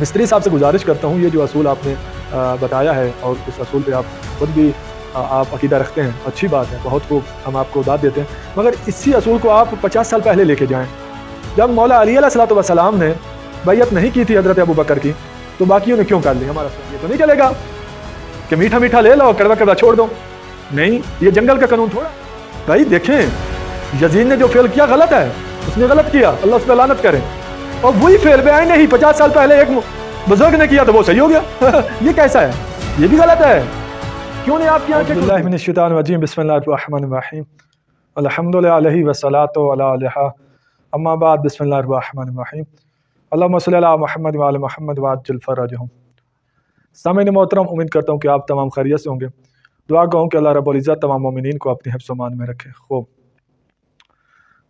مستری صاحب سے گزارش کرتا ہوں، یہ جو اصول آپ نے بتایا ہے اور اس اصول پہ آپ خود بھی آپ عقیدہ رکھتے ہیں، اچھی بات ہے، بہت خوب، ہم آپ کو داد دیتے ہیں، مگر اسی اصول کو آپ 50 سال پہلے لے کے جائیں۔ جب مولا علی علیہ الصلوۃ والسلام نے بیعت نہیں کی تھی حضرت ابوبکر کی، تو باقیوں نے کیوں کر لی؟ ہمارا یہ تو نہیں چلے گا کہ میٹھا میٹھا لے لو کڑوا کڑوا چھوڑ دو، نہیں، یہ جنگل کا قانون تھوڑا۔ بھائی دیکھیں، یزید نے جو فعل کیا غلط ہے، اس نے غلط کیا، اللہ اس پہ لعنت کرے، اور وہی فعل بیان نہیں 50 سال پہلے ایک بزرگ نے کیا تو وہ صحیح ہو گیا۔ یہ کیسا ہے؟ یہ بھی غلط ہے، کیوں نہیں آپ کی آنکھیں؟ بسم اللہ من الشیطان الرجیم، بسم اللہ الرحمن الرحیم، الحمد للہ علیہ والصلاۃ علیہ، اما بعد، بسم اللہ الرحمن الرحیم، اللہم صلی علی محمد وعلی محمد وعجل فرجہم۔ سامعین محترم، امید کرتا ہوں کہ آپ تمام خیریت سے ہوں گے، دعا گو کہ اللہ رب العزت تمام مومنین کو اپنی حفظ و امان میں رکھے۔ خوب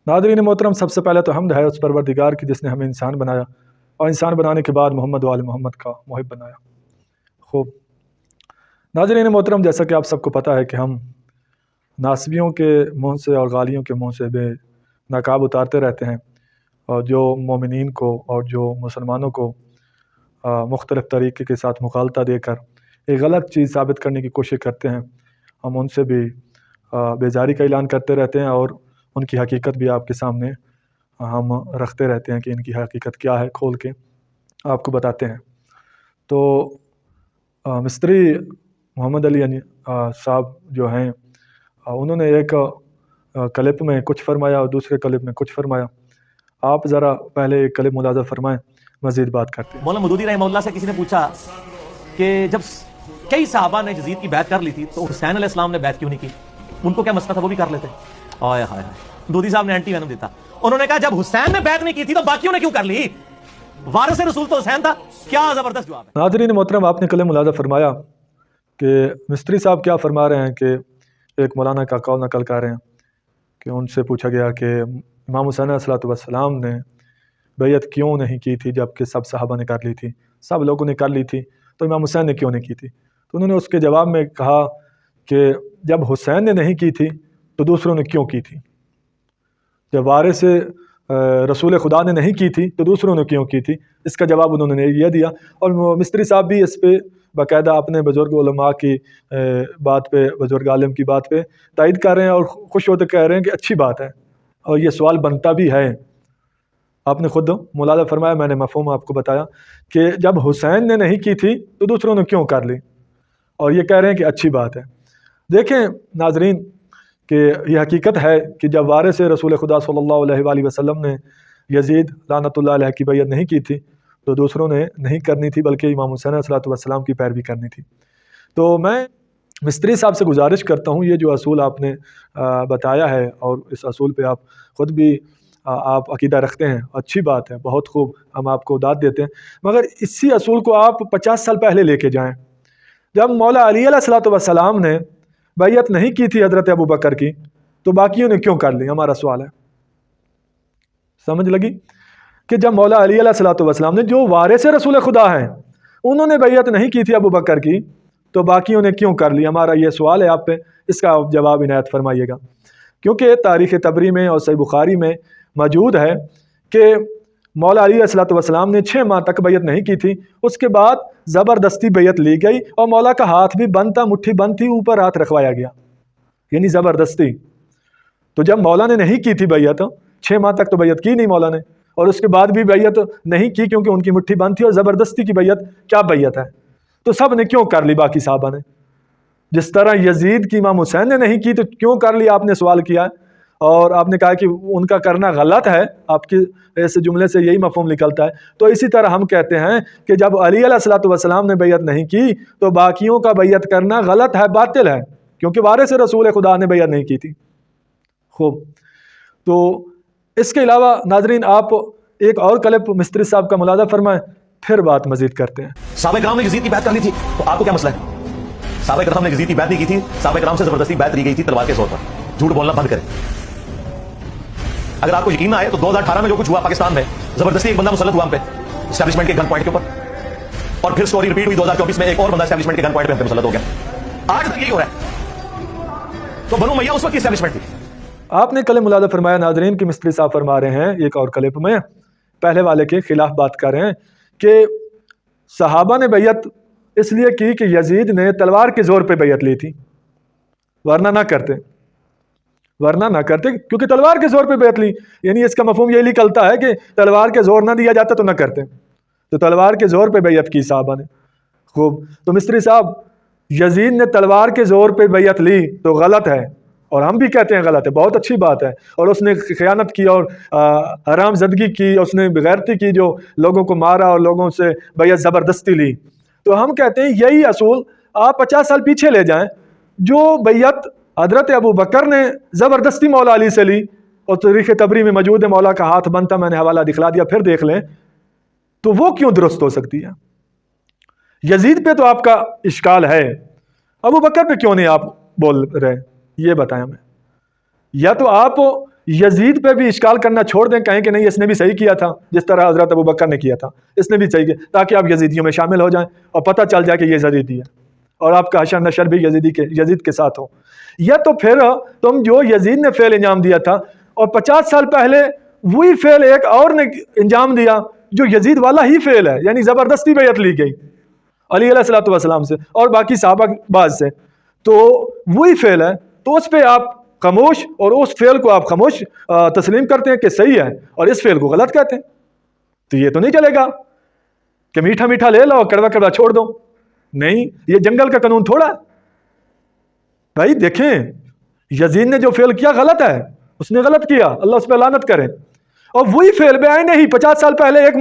ناظرین محترم، سب سے پہلے تو حمد ہے اس پروردگار کی جس نے ہمیں انسان بنایا اور انسان بنانے کے بعد محمد وآل محمد کا محب بنایا۔ خوب ناظرین محترم، جیسا کہ آپ سب کو پتہ ہے کہ ہم ناسبیوں کے منہ سے اور غالیوں کے منہ سے بے نقاب اتارتے رہتے ہیں، اور جو مومنین کو اور جو مسلمانوں کو مختلف طریقے کے ساتھ مغالطہ دے کر ایک غلط چیز ثابت کرنے کی کوشش کرتے ہیں، ہم ان سے بھی بیزاری کا اعلان کرتے رہتے ہیں، اور ان کی حقیقت بھی آپ کے سامنے ہم رکھتے رہتے ہیں کہ ان کی حقیقت کیا ہے، کھول کے آپ کو بتاتے ہیں۔ تو مستری محمد علی صاحب جو ہیں، انہوں نے ایک کلپ میں کچھ فرمایا اور دوسرے کلپ میں کچھ فرمایا۔ آپ ذرا پہلے ایک کلپ ملاحظہ فرمائیں، مزید بات کرتے ہیں۔ مولانا مودودی رحمہ اللہ سے کسی نے پوچھا کہ جب کئی صحابہ نے یزید کی بیعت کر لی تھی تو حسین علیہ السلام نے بیعت کیوں نہیں کی؟ ان کو کیا مسئلہ تھا، وہ بھی کر لیتے؟ آئے ہائے ہائے، مودودی صاحب نے اینٹی وینم دیتا، انہوں نے کہا جب حسین نے بیعت نہیں کی تھی تو باقیوں نے کیوں کر لی؟ وارث رسول تو حسین تھا۔ کیا زبردست جواب ہے۔ ناظرین محترم، آپ نے کلپ ملاحظہ فرمایا کہ مستری صاحب کیا فرما رہے ہیں کہ ایک مولانا کا قول نقل کر رہے ہیں کہ ان سے پوچھا گیا کہ امام حسین علیہ الصلوۃ والسلام نے بیعت کیوں نہیں کی تھی جبکہ سب صحابہ نے کر لی تھی، سب لوگوں نے کر لی تھی، تو امام حسین نے کیوں نہیں کی تھی؟ تو انہوں نے اس کے جواب میں کہا کہ جب حسین نے نہیں کی تھی تو دوسروں نے کیوں کی تھی؟ جب وارث رسول خدا نے نہیں کی تھی تو دوسروں نے کیوں کی تھی؟ اس کا جواب انہوں نے یہ دیا، اور مستری صاحب بھی اس پہ باقاعدہ اپنے بزرگ علماء کی بات پہ، بزرگ عالم کی بات پہ تائید کر رہے ہیں اور خوش ہوتے کہہ رہے ہیں کہ اچھی بات ہے، اور یہ سوال بنتا بھی ہے۔ آپ نے خود ملاحظہ فرمایا، میں نے مفہوم آپ کو بتایا کہ جب حسین نے نہیں کی تھی تو دوسروں نے کیوں کر لی، اور یہ کہہ رہے ہیں کہ اچھی بات ہے۔ دیکھیں ناظرین کہ یہ حقیقت ہے کہ جب وارث رسول خدا صلی اللہ علیہ وآلہ وسلم نے یزید لعنت اللہ علیہ کی بیعت نہیں کی تھی تو دوسروں نے نہیں کرنی تھی، بلکہ امام حسین علیہ الصلوۃ والسلام کی پیروی کرنی تھی۔ تو میں مستری صاحب سے گزارش کرتا ہوں، یہ جو اصول آپ نے بتایا ہے اور اس اصول پہ آپ خود بھی آپ عقیدہ رکھتے ہیں، اچھی بات ہے، بہت خوب، ہم آپ کو داد دیتے ہیں، مگر اسی اصول کو آپ 50 سال پہلے لے کے جائیں۔ جب مولا علی علیہ الصلوۃ والسلام نے بیعت نہیں کی تھی حضرت ابوبکر کی تو باقیوں نے کیوں کر لی؟ ہمارا سوال ہے، سمجھ لگی؟ کہ جب مولا علی علیہ الصلوۃ والسلام نے جو وارث رسول خدا ہیں انہوں نے بیعت نہیں کی تھی ابوبکر کی تو باقیوں نے کیوں کر لی؟ ہمارا یہ سوال ہے آپ پہ، اس کا جواب عنایت فرمائیے گا، کیونکہ تاریخ طبری میں اور صحیح بخاری میں موجود ہے کہ مولا علی علیہ الصلوۃ والسلام نے 6 ماہ تک بیعت نہیں کی تھی، اس کے بعد زبردستی بیعت لی گئی اور مولا کا ہاتھ بھی بند تھا، مٹھی بند تھی، اوپر ہاتھ رکھوایا گیا، یعنی زبردستی۔ تو جب مولا نے نہیں کی تھی بیعت، 6 ماہ تک تو بیعت کی نہیں مولا نے، اور اس کے بعد بھی بیعت نہیں کی کیونکہ ان کی مٹھی بند تھی، اور زبردستی کی بیعت کیا بیعت ہے؟ تو سب نے کیوں کر لی باقی صحابہ نے؟ جس طرح یزید کی امام حسین نے نہیں کی تو کیوں کر لی؟ آپ نے سوال کیا اور آپ نے کہا کہ ان کا کرنا غلط ہے، آپ کے اس جملے سے یہی مفہوم نکلتا ہے۔ تو اسی طرح ہم کہتے ہیں کہ جب علی علیہ الصلوۃ والسلام نے بیعت نہیں کی تو باقیوں کا بیعت کرنا غلط ہے، باطل ہے، کیونکہ وارث رسول خدا نے بیعت نہیں کی تھی۔ خوب، تو اس کے علاوہ ناظرین آپ ایک اور کلپ مستری صاحب کا ملاحظہ فرمائیں، پھر بات مزید کرتے ہیں۔ صحابہ کرام نے یزید کی بیعت کر لی تھی تو آپ کو کیا مسئلہ ہے؟ صحابہ کرام نے یزید کی بیعت نہیں کی تھی، صحابہ کرام سے زبردستی بیعت لی گئی تھی تلوار کے زور پر۔ جھوٹ بولنا بند کریں۔ اگر آپ کو یقین نہ آئے تو 2018 میں جو کچھ ہوا پاکستان میں، زبردستی ایک بندہ مسلط ہوا ہم پہ اسٹیبلشمنٹ کے گن پوائنٹ کے اوپر، اور پھر سٹوری ریپیٹ ہوئی 2024 میں، ایک اور بندہ اسٹیبلشمنٹ کے گن پوائنٹ پہ ہم پہ مسلط ہو گیا۔ آج تک یہی ہو رہا ہے۔ تو بنو امیہ اس وقت کی اسٹیبلشمنٹ تھی۔ آپ نے کلپ ملاحظہ فرمایا ناظرین کہ مستری صاحب فرما رہے ہیں ایک اور کلپ میں، پہلے والے کے خلاف بات کر رہے ہیں کہ صحابہ نے بیعت اس لیے کی کہ یزید نے تلوار کے زور پہ بیعت لی تھی، ورنہ نہ کرتے کیونکہ تلوار کے زور پہ بیعت لی، یعنی اس کا مفہوم یہی نکلتا ہے کہ تلوار کے زور نہ دیا جاتا تو نہ کرتے، تو تلوار کے زور پہ بیعت کی صحابہ نے۔ خوب، تو مستری صاحب یزید نے تلوار کے زور پہ بیعت لی تو غلط ہے، اور ہم بھی کہتے ہیں غلط ہے، بہت اچھی بات ہے، اور اس نے خیانت کی اور حرام زدگی کی، اس نے بغیرتی کی، جو لوگوں کو مارا اور لوگوں سے بیعت زبردستی لی۔ تو ہم کہتے ہیں یہی اصول آپ 50 سال پیچھے لے جائیں، جو بیعت حضرت ابو بکر نے زبردستی مولا علی سے لی، اور تاریخ طبری میں موجود ہے، مولا کا ہاتھ بنتا، میں نے حوالہ دکھلا دیا، پھر دیکھ لیں، تو وہ کیوں درست ہو سکتی ہے؟ یزید پہ تو آپ کا اشکال ہے، ابو بکر پہ کیوں نہیں آپ بول رہے؟ یہ بتائیں ہمیں۔ یا تو آپ یزید پہ بھی اشکال کرنا چھوڑ دیں، کہیں کہ نہیں اس نے بھی صحیح کیا تھا جس طرح حضرت ابو بکر نے کیا تھا، اس نے بھی صحیح کیا، تاکہ آپ یزیدیوں میں شامل ہو جائیں اور پتہ چل جائے کہ یہ یزیدی ہے، اور آپ کا حشر نشر بھی یزید کے ساتھ ہو۔ یا تو پھر تم جو یزید نے فعل انجام دیا تھا، اور 50 سال پہلے وہی فعل ایک اور نے انجام دیا جو یزید والا ہی فعل ہے، یعنی زبردستی بیعت لی گئی علی علیہ الصلوۃ والسلام سے اور باقی صحابہ بعض سے، تو وہی فعل ہے، تو اس پہ آپ خاموش، اور اس فعل کو آپ خاموش تسلیم کرتے ہیں کہ صحیح ہے، اور اس فعل کو غلط کہتے ہیں۔ تو یہ تو نہیں چلے گا کہ میٹھا میٹھا لے لو اور کڑوا کڑوا چھوڑ دو، نہیں، یہ جنگل کا قانون تھوڑا ہے بھائی۔ دیکھیں یزید نے جو فعل کیا غلط ہے، اس نے غلط کیا، اللہ اس پہ لعنت کرے، اور وہی فعل بے عین ہی 50 سال پہلے ایک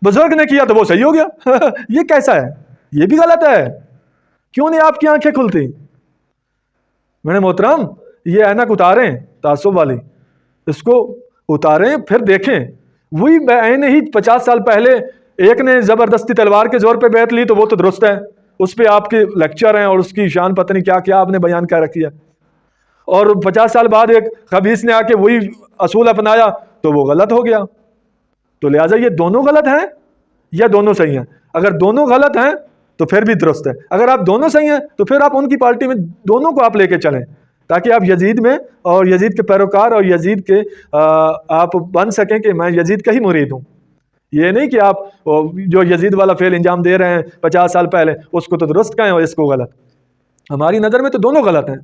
بزرگ نے کیا تو وہ صحیح ہو گیا یہ کیسا ہے؟ یہ بھی غلط ہے، کیوں نہیں آپ کی آنکھیں کھلتی؟ میرے محترم، یہ اینک اتاریں تعصب والی، اس کو اتاریں، پھر دیکھیں وہی بے عین ہی 50 سال پہلے ایک نے زبردستی تلوار کے زور پہ بیعت لی تو وہ تو درست ہے، اس پہ آپ کے لیکچر ہیں اور اس کی شان پتہ نہیں کیا کیا آپ نے بیان کر رکھی ہے، اور 50 سال بعد ایک خبیث نے آ کے وہی اصول اپنایا تو وہ غلط ہو گیا۔ تو لہٰذا یہ دونوں غلط ہیں یا دونوں صحیح ہیں؟ اگر دونوں غلط ہیں تو پھر بھی درست ہے، اگر آپ دونوں صحیح ہیں تو پھر آپ ان کی پارٹی میں دونوں کو آپ لے کے چلیں، تاکہ آپ یزید میں اور یزید کے پیروکار اور یزید کے آپ بن سکیں کہ میں یزید کا ہی مرید ہوں۔ یہ نہیں کہ آپ جو یزید والا فعل انجام دے رہے ہیں 50 سال پہلے اس کو تو درست کہیں اور اس کو غلط۔ ہماری نظر میں تو دونوں غلط ہیں،